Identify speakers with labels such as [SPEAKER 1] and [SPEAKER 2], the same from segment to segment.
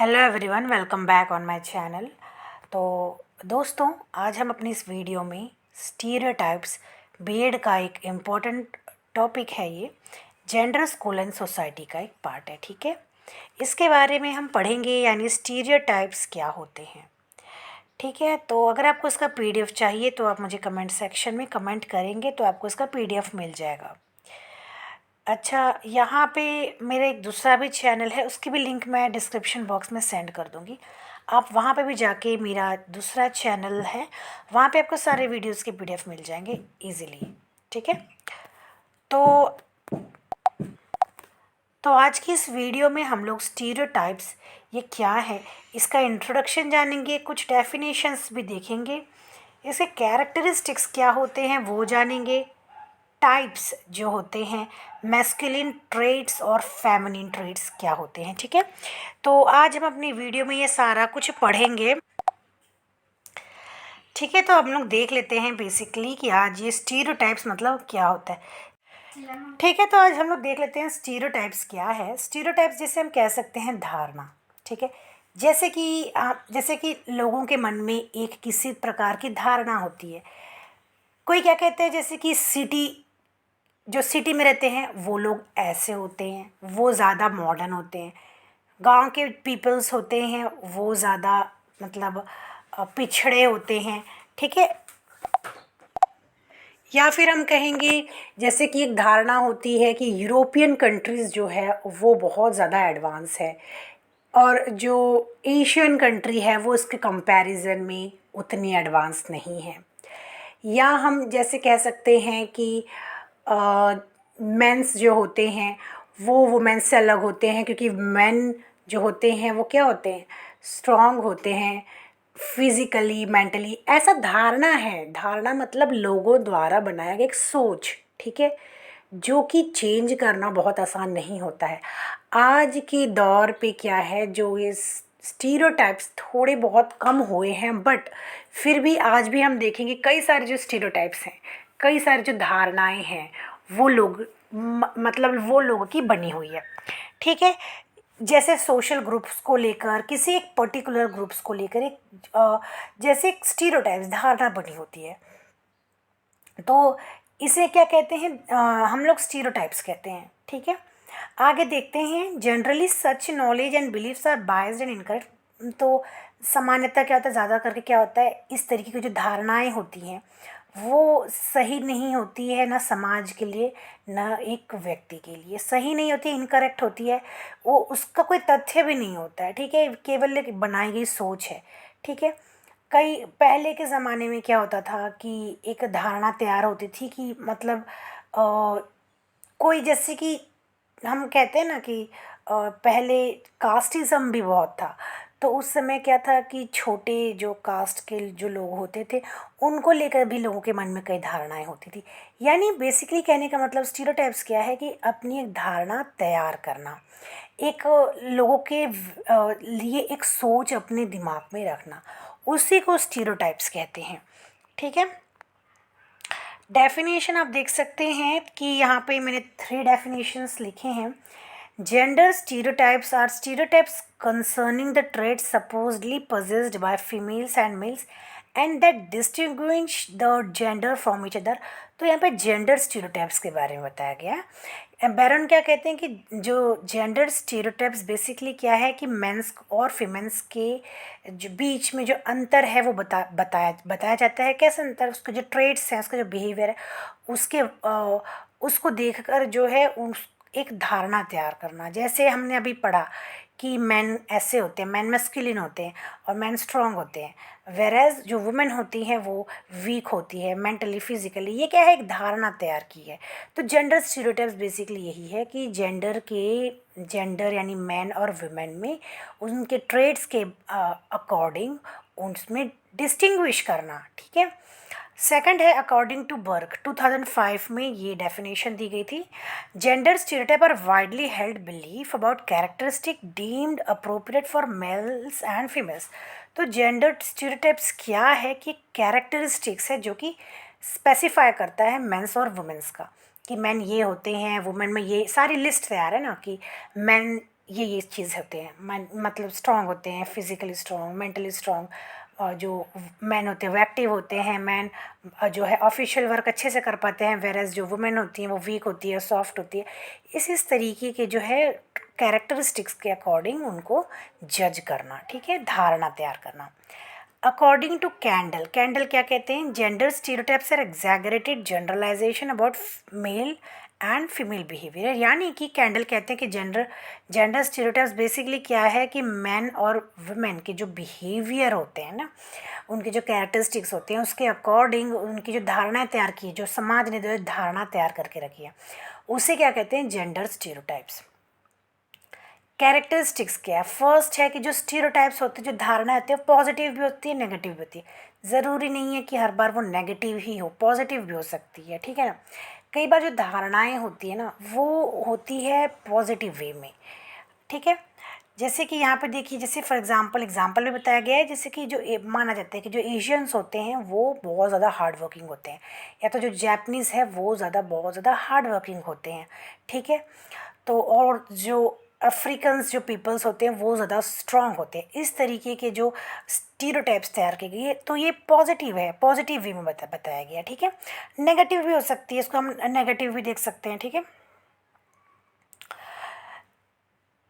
[SPEAKER 1] Hello everyone, welcome back on my channel. तो दोस्तों, आज हम अपनी इस वीडियो में स्टीरियोटाइप्स बीएड का एक इम्पोर्टेंट टॉपिक है। ये जेंडर, स्कूल एंड सोसाइटी का एक पार्ट है। ठीक है, इसके बारे में हम पढ़ेंगे, यानी स्टीरियोटाइप्स क्या होते हैं। ठीक है, तो अगर आपको इसका पीडीएफ चाहिए तो आप मुझे कमेंट सेक्शन में कमेंट करेंगे तो आपको इसका पीडीएफ मिल जाएगा। अच्छा, यहाँ पे मेरा एक दूसरा भी चैनल है, उसकी भी लिंक मैं डिस्क्रिप्शन बॉक्स में सेंड कर दूँगी। आप वहाँ पे भी जाके, मेरा दूसरा चैनल है, वहाँ पे आपको सारे वीडियोस के पीडीएफ मिल जाएंगे इजीली। ठीक है, तो आज की इस वीडियो में हम लोग स्टीरियोटाइप्स ये क्या है इसका इंट्रोडक्शन जानेंगे, कुछ डेफिनेशंस भी देखेंगे, इसके कैरेक्टरिस्टिक्स क्या होते हैं वो जानेंगे, टाइप्स जो होते हैं, मैस्कुलिन ट्रेट्स और फेमिनिन ट्रेट्स क्या होते हैं। ठीक है, तो आज हम अपनी वीडियो में ये सारा कुछ पढ़ेंगे। ठीक है, तो हम लोग देख लेते हैं बेसिकली कि आज ये स्टीरियोटाइप्स मतलब क्या होता है। ठीक है, तो आज हम लोग देख लेते हैं स्टीरियोटाइप्स क्या है। स्टीरियोटाइप्स जैसे हम कह सकते हैं धारणा। ठीक है, जैसे कि लोगों के मन में एक किसी प्रकार की धारणा होती है। कोई क्या कहते हैं, जैसे कि जो सिटी में रहते हैं वो लोग ऐसे होते हैं, वो ज़्यादा मॉडर्न होते हैं। गांव के पीपल्स होते हैं वो ज़्यादा मतलब पिछड़े होते हैं। ठीक है, या फिर हम कहेंगे जैसे कि एक धारणा होती है कि यूरोपियन कंट्रीज़ जो है वो बहुत ज़्यादा एडवांस है, और जो एशियन कंट्री है वो इसके कंपैरिजन में उतनी एडवांस नहीं है। या हम जैसे कह सकते हैं कि मेंस जो होते हैं वो वुमेन्स से अलग होते हैं, क्योंकि मेन जो होते हैं वो क्या होते हैं, स्ट्रांग होते हैं फिजिकली, मेंटली। ऐसा धारणा है, धारणा मतलब लोगों द्वारा बनाया गया एक सोच। ठीक है, जो कि चेंज करना बहुत आसान नहीं होता है। आज के दौर पे क्या है, जो ये स्टीरियोटाइप्स थोड़े बहुत कम हुए हैं, बट फिर भी आज भी हम देखेंगे कई सारे जो स्टीरियोटाइप्स हैं, कई सारी जो धारणाएं हैं वो मतलब वो लोगों की बनी हुई है। ठीक है, जैसे सोशल ग्रुप्स को लेकर, किसी एक पर्टिकुलर ग्रुप्स को लेकर जैसे एक स्टीरियोटाइप्स धारणा बनी होती है, तो इसे क्या कहते हैं, हम लोग स्टीरियोटाइप्स कहते हैं। ठीक है, आगे देखते हैं। Generally such knowledge and beliefs are biased and incorrect. तो सामान्यतः क्या होता है, ज़्यादा करके क्या होता है, इस तरीके की जो धारणाएं होती हैं वो सही नहीं होती है, ना समाज के लिए ना एक व्यक्ति के लिए सही नहीं होती, इनकरेक्ट होती है। वो उसका कोई तथ्य भी नहीं होता है। ठीक है, केवल एक बनाई गई सोच है। ठीक है, कई पहले के ज़माने में क्या होता था कि एक धारणा तैयार होती थी कि मतलब कोई, जैसे कि हम कहते हैं ना कि पहले कास्टिज़्म भी बहुत था। तो उस समय क्या था कि छोटे जो कास्ट के जो लोग होते थे उनको लेकर भी लोगों के मन में कई धारणाएं होती थी। यानी बेसिकली कहने का मतलब स्टीरियोटाइप्स क्या है कि अपनी एक धारणा तैयार करना, एक लोगों के लिए एक सोच अपने दिमाग में रखना, उसी को स्टीरियोटाइप्स कहते हैं। ठीक है, डेफिनेशन आप देख सकते हैं कि यहाँ पे मैंने 3 डेफिनेशंस लिखे हैं। Gender stereotypes are stereotypes concerning the traits supposedly possessed by females and males and that distinguish the gender from each other। तो यहाँ पे जेंडर स्टीरियोटाइप्स के बारे में बताया गया है। बैरन क्या कहते हैं कि जो जेंडर स्टीरियोटाइप्स बेसिकली क्या है कि मेंस और फीमेंस के जो बीच में जो अंतर है वो बताया जाता है। कैसे अंतर, उसके जो ट्रेट्स हैं, उसका जो बिहेवियर है, उसके उसको देखकर जो है उस एक धारणा तैयार करना। जैसे हमने अभी पढ़ा कि मैन ऐसे होते हैं, मैन मस्कुलिन होते हैं और मैन स्ट्रांग होते हैं, वेरेज जो वुमेन होती हैं वो वीक होती है मेंटली, फिजिकली। ये क्या है, एक धारणा तैयार की है। तो जेंडर स्टीरियोटाइप्स बेसिकली यही है कि जेंडर यानी मैन और वुमेन में उनके ट्रेड्स के अकॉर्डिंग उसमें डिस्टिंग्विश करना। ठीक है, सेकंड है अकॉर्डिंग टू बर्ग 2005 में ये डेफिनेशन दी गई थी। Gender stereotype are widely held belief about characteristic deemed appropriate for males and females. तो जेंडर स्टीरियोटाइप्स क्या है कि कैरेक्टरिस्टिक्स है जो कि स्पेसिफाई करता है मेंस और वुमेन्स का, कि मैन ये होते हैं, वुमेन में ये सारी लिस्ट तैयार है ना, कि मैन ये चीज़ होते हैं, मतलब स्ट्रांग होते हैं, फिजिकली स्ट्रांग, मेंटली स्ट्रांग। जो मैन होते हैं वो एक्टिव होते हैं, मैन जो है ऑफिशियल वर्क अच्छे से कर पाते हैं, वेरएज जो वुमेन होती हैं वो वीक होती है, सॉफ्ट होती है। इस तरीके के जो है कैरेक्टरिस्टिक्स के अकॉर्डिंग उनको जज करना, ठीक है, धारणा तैयार करना। अकॉर्डिंग टू कैंडल, कैंडल क्या कहते हैं, gender stereotypes are exaggerated generalization about male and female behaviour. यानी कि कैंडल कहते हैं कि जेंडर स्टीरियोटाइप्स बेसिकली क्या है कि मैन और वुमेन के जो बिहेवियर होते हैं ना, उनके जो कैरेक्टरिस्टिक्स होते हैं उसके अकॉर्डिंग उनकी जो धारणाएं तैयार की, जो समाज ने जो धारणा तैयार करके रखी है, उसे क्या कहते हैं, जेंडर स्टीरियोटाइप्स। कैरेक्टरिस्टिक्स क्या है, फर्स्ट है कि जो स्टीरियोटाइप्स होते हैं, जो धारणा होती है, पॉजिटिव भी होती है, नेगेटिव भी होती है। ज़रूरी नहीं है कि हर बार वो नेगेटिव ही हो, पॉजिटिव भी हो सकती है, ठीक है ना। कई बार जो धारणाएं होती है ना वो होती है पॉजिटिव वे में, ठीक है। जैसे कि यहाँ पे देखिए, जैसे फॉर एग्जांपल में बताया गया है, जैसे कि जो माना जाता है कि जो एशियंस होते हैं वो बहुत ज़्यादा हार्ड वर्किंग होते हैं, या तो जो जैपनीज़ है वो बहुत ज़्यादा हार्ड वर्किंग होते हैं, ठीक है। तो और जो अफ्रीकन्स जो पीपल्स होते हैं वो ज़्यादा स्ट्रांग होते हैं। इस तरीके के जो स्टीरियोटाइप्स तैयार किए गए, तो ये पॉजिटिव है, पॉजिटिव वे में बताया गया, ठीक है। नेगेटिव भी हो सकती है, इसको हम नेगेटिव भी देख सकते हैं, ठीक है।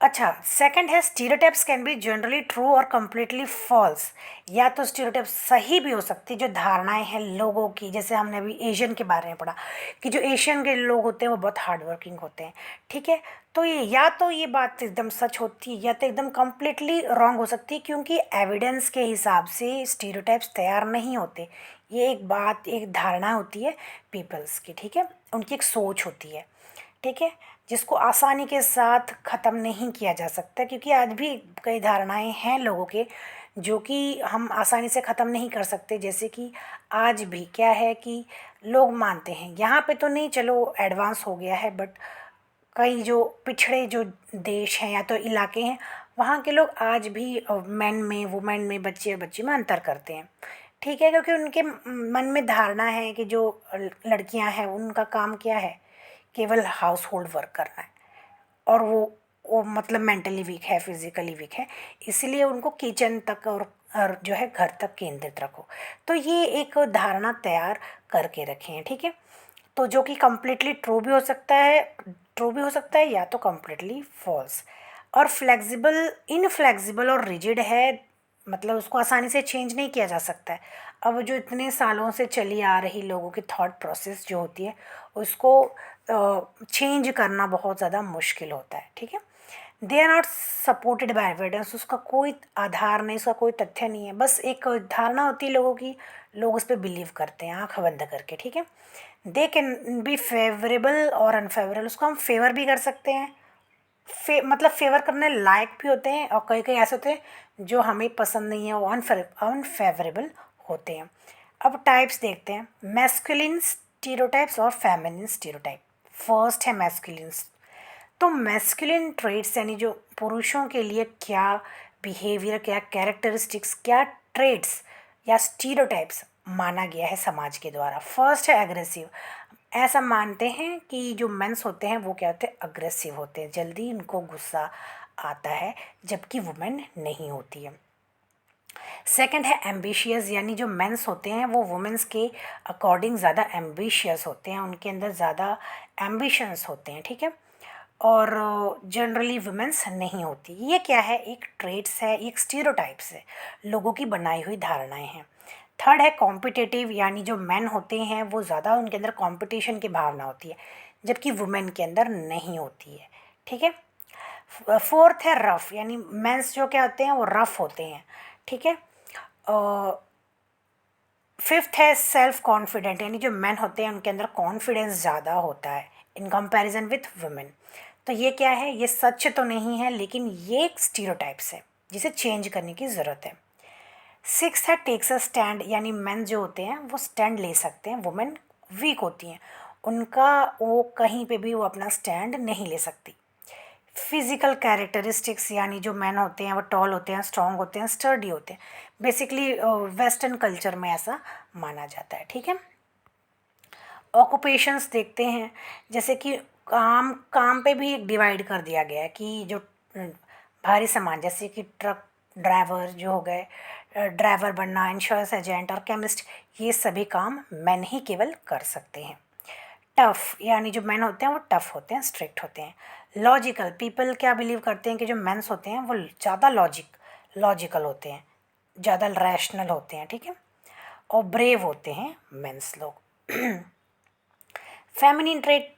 [SPEAKER 1] अच्छा, सेकंड है stereotypes can be generally true और कम्प्लीटली फॉल्स। या तो स्टीरियोटाइप्स सही भी हो सकती है, जो धारणाएं हैं लोगों की, जैसे हमने अभी एशियन के बारे में पढ़ा कि जो एशियन के लोग होते हैं वो बहुत हार्ड वर्किंग होते हैं, ठीक है। तो ये या तो ये बात एकदम सच होती है या तो एकदम कम्प्लीटली रॉन्ग हो सकती है, क्योंकि एविडेंस के हिसाब से स्टीरियोटाइप्स तैयार नहीं होते। ये एक बात, एक धारणा होती है पीपल्स की, ठीक है, उनकी एक सोच होती है, ठीक है, जिसको आसानी के साथ ख़त्म नहीं किया जा सकता, क्योंकि आज भी कई धारणाएं हैं लोगों के जो कि हम आसानी से ख़त्म नहीं कर सकते। जैसे कि आज भी क्या है कि लोग मानते हैं, यहाँ पे तो नहीं, चलो एडवांस हो गया है, बट कई जो पिछड़े जो देश हैं या तो इलाके हैं, वहाँ के लोग आज भी मेन में, वुमेन में, बच्चे और बच्ची में अंतर करते हैं, ठीक है, क्योंकि उनके मन में धारणा है कि जो लड़कियां हैं उनका काम क्या है, केवल हाउस होल्ड वर्क करना है, और वो मतलब मेंटली वीक है, फिजिकली वीक है, इसलिए उनको किचन तक और जो है घर तक केंद्रित रखो। तो ये एक धारणा तैयार करके रखे हैं, ठीक है। तो जो कि कम्प्लीटली ट्रू भी हो सकता है या तो कम्प्लीटली फॉल्स। और फ्लेक्सिबल, इनफ्लेक्सिबल और रिजिड है, मतलब उसको आसानी से चेंज नहीं किया जा सकता है। अब जो इतने सालों से चली आ रही लोगों की थॉट प्रोसेस जो होती है उसको चेंज करना बहुत ज़्यादा मुश्किल होता है, ठीक है। They are not supported by evidence, उसका कोई आधार नहीं, उसका कोई तथ्य नहीं है, बस एक धारणा होती है लोगों की, लोग उस पर बिलीव करते हैं आँख बंद करके, ठीक है। दे कैन बी फेवरेबल और अनफेवरेबल, उसको हम फेवर भी कर सकते हैं, मतलब फेवर करने लायक भी होते हैं, और कई कई ऐसे होते हैं जो हमें पसंद नहीं है, वो अनफेवरेबल होते हैं। अब टाइप्स देखते हैं, मैस्कुलिन स्टीरियोटाइप्स और फेमिनिन स्टीरियोटाइप। फर्स्ट है मैस्कुलिन। तो मैस्कुलिन ट्रेट्स यानी जो पुरुषों के लिए क्या बिहेवियर, क्या कैरेक्टरिस्टिक्स, क्या ट्रेट्स या स्टीरियोटाइप्स माना गया है समाज के द्वारा। फर्स्ट है एग्रेसिव। ऐसा मानते हैं कि जो मेंस होते हैं वो क्या होते हैं, अग्रेसिव होते हैं, जल्दी उनको गुस्सा आता है, जबकि वुमेन नहीं होती है। सेकंड है एम्बिशियस, यानी जो मेंस होते हैं वो वुमेन्स के अकॉर्डिंग ज़्यादा एम्बिशियस होते हैं, उनके अंदर ज़्यादा एम्बिशंस होते हैं, ठीक है, और जनरली वुमेन्स नहीं होती। ये क्या है, एक ट्रेट्स है, एक स्टीरियोटाइप्स है, लोगों की बनाई हुई धारणाएं हैं। थर्ड है कॉम्पिटिटिव, यानी जो मेन होते हैं वो ज़्यादा, उनके अंदर कंपटीशन की भावना होती है, जबकि वुमेन के अंदर नहीं होती है, ठीक है। फोर्थ है रफ, यानी मेंस जो क्या होते हैं वो रफ होते हैं, ठीक है। फिफ्थ है सेल्फ कॉन्फिडेंट, यानी जो मेन होते हैं उनके अंदर कॉन्फिडेंस ज़्यादा होता है इन कंपैरिजन विथ वुमेन। तो ये क्या है, ये सच तो नहीं है, लेकिन ये एक स्टीरियोटाइप्स है जिसे चेंज करने की ज़रूरत है। सिक्स है टेक्स अ स्टैंड, यानी मेन जो होते हैं वो स्टैंड ले सकते हैं, वुमेन वीक होती हैं, उनका वो कहीं पे भी वो अपना स्टैंड नहीं ले सकती। फिजिकल कैरेक्टरिस्टिक्स, यानी जो मैन होते हैं वो टॉल होते हैं, स्ट्रांग होते हैं, स्टर्डी होते हैं, बेसिकली वेस्टर्न कल्चर में ऐसा माना जाता है, ठीक है। ऑक्यूपेशंस देखते हैं, जैसे कि काम काम पे भी एक डिवाइड कर दिया गया है कि जो भारी सामान जैसे कि ट्रक ड्राइवर जो हो गए, ड्राइवर बनना, इंश्योरेंस एजेंट और केमिस्ट, ये सभी काम मैन ही केवल कर सकते हैं। टफ यानी जो मैन होते हैं वो टफ होते हैं, स्ट्रिक्ट होते हैं। लॉजिकल, पीपल क्या बिलीव करते हैं कि जो मेंस होते हैं वो ज़्यादा लॉजिकल होते हैं, ज़्यादा रैशनल होते हैं, ठीक है। और ब्रेव होते हैं मेंस लोग। फेमिनिन ट्रेट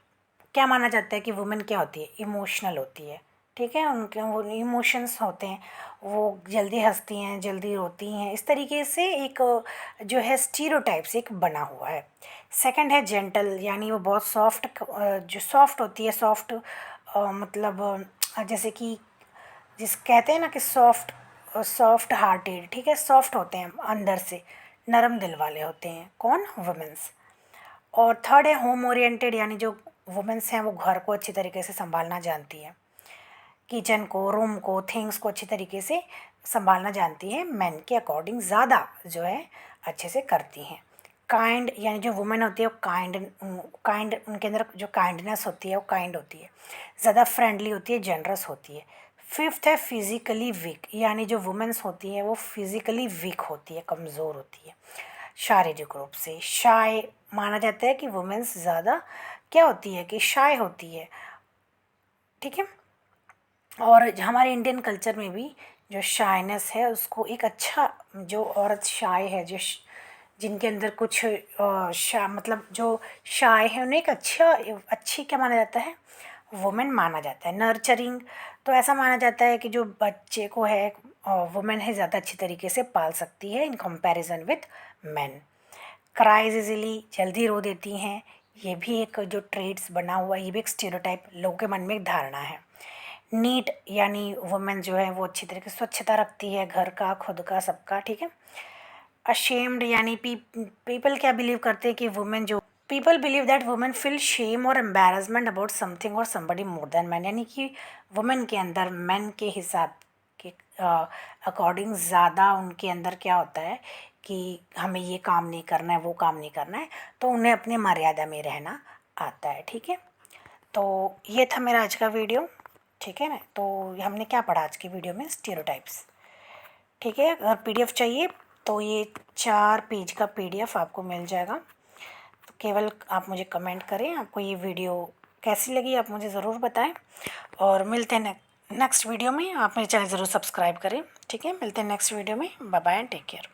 [SPEAKER 1] क्या माना जाता है कि वुमेन क्या होती है, इमोशनल होती है, ठीक है। उनके वो इमोशंस होते हैं, वो जल्दी हंसती हैं, जल्दी रोती हैं, इस तरीके से एक जो है स्टीरियोटाइप्स एक बना हुआ है। सेकंड है जेंटल, यानी वो बहुत सॉफ्ट, जो सॉफ्ट होती है, सॉफ्ट मतलब जैसे कि जिस कहते हैं ना कि सॉफ्ट हार्टेड, ठीक है, सॉफ्ट होते हैं अंदर से, नरम दिल वाले होते हैं, कौन, वुमेंस। और थर्ड है होम ओरिएंटेड, यानी जो वुमेंस हैं वो घर को अच्छी तरीके से संभालना जानती है, किचन को, रूम को, थिंग्स को अच्छी तरीके से संभालना जानती है, मैन के अकॉर्डिंग ज़्यादा जो है अच्छे से करती हैं। काइंड, यानी जो वुमेन होती है वो काइंड उनके अंदर जो काइंडनेस होती है वो काइंड होती है, ज़्यादा फ्रेंडली होती है, जनरस होती है। फिफ्थ है फिज़िकली वीक, यानी जो वुमेन्स होती हैं वो फिज़िकली वीक होती है, कमज़ोर होती है शारीरिक रूप से। शाय माना जाता है कि वुमेन्स ज़्यादा क्या होती है कि शाय होती है, ठीक है। और हमारे इंडियन कल्चर में भी जो शायनेस है उसको एक अच्छा, जो औरत शाय है, जिनके अंदर कुछ मतलब जो शाय है उन्हें एक अच्छी क्या माना जाता है, वुमेन माना जाता है। नर्चरिंग, तो ऐसा माना जाता है कि जो बच्चे को है वुमेन है ज़्यादा अच्छी तरीके से पाल सकती है in comparison with man. Cries easily, जल्दी रो देती हैं, ये भी एक जो ट्रेड्स बना हुआ है, ये भी एक स्टीरियोटाइप लोगों के मन में एक धारणा है। नीट, यानी वुमेन जो है वो अच्छी तरीके से स्वच्छता रखती है, घर का, खुद का, सबका, ठीक है। अशेम्ड, यानी पीपल क्या बिलीव करते हैं कि वुमेन जो people believe that women feel shame और एम्बेरसमेंट अबाउट समथिंग और समबडी मोर देन मैन, यानी कि वुमेन के अंदर मैन के हिसाब के अकॉर्डिंग ज़्यादा उनके अंदर क्या होता है कि हमें ये काम नहीं करना है, वो काम नहीं करना है, तो उन्हें अपनी मर्यादा में रहना आता है, ठीक है। तो ये था मेरा आज का वीडियो, ठीक है ना। तो हमने क्या पढ़ा आज की वीडियो में, स्टीरियोटाइप्स, ठीक है। अगर पीडीएफ चाहिए तो ये 4 पेज का पीडीएफ आपको मिल जाएगा। तो केवल आप मुझे कमेंट करें आपको ये वीडियो कैसी लगी, आप मुझे ज़रूर बताएं। और मिलते हैं नेक्स्ट वीडियो में। आप मेरे चैनल ज़रूर सब्सक्राइब करें, ठीक है। मिलते हैं नेक्स्ट वीडियो में। Bye bye and take care.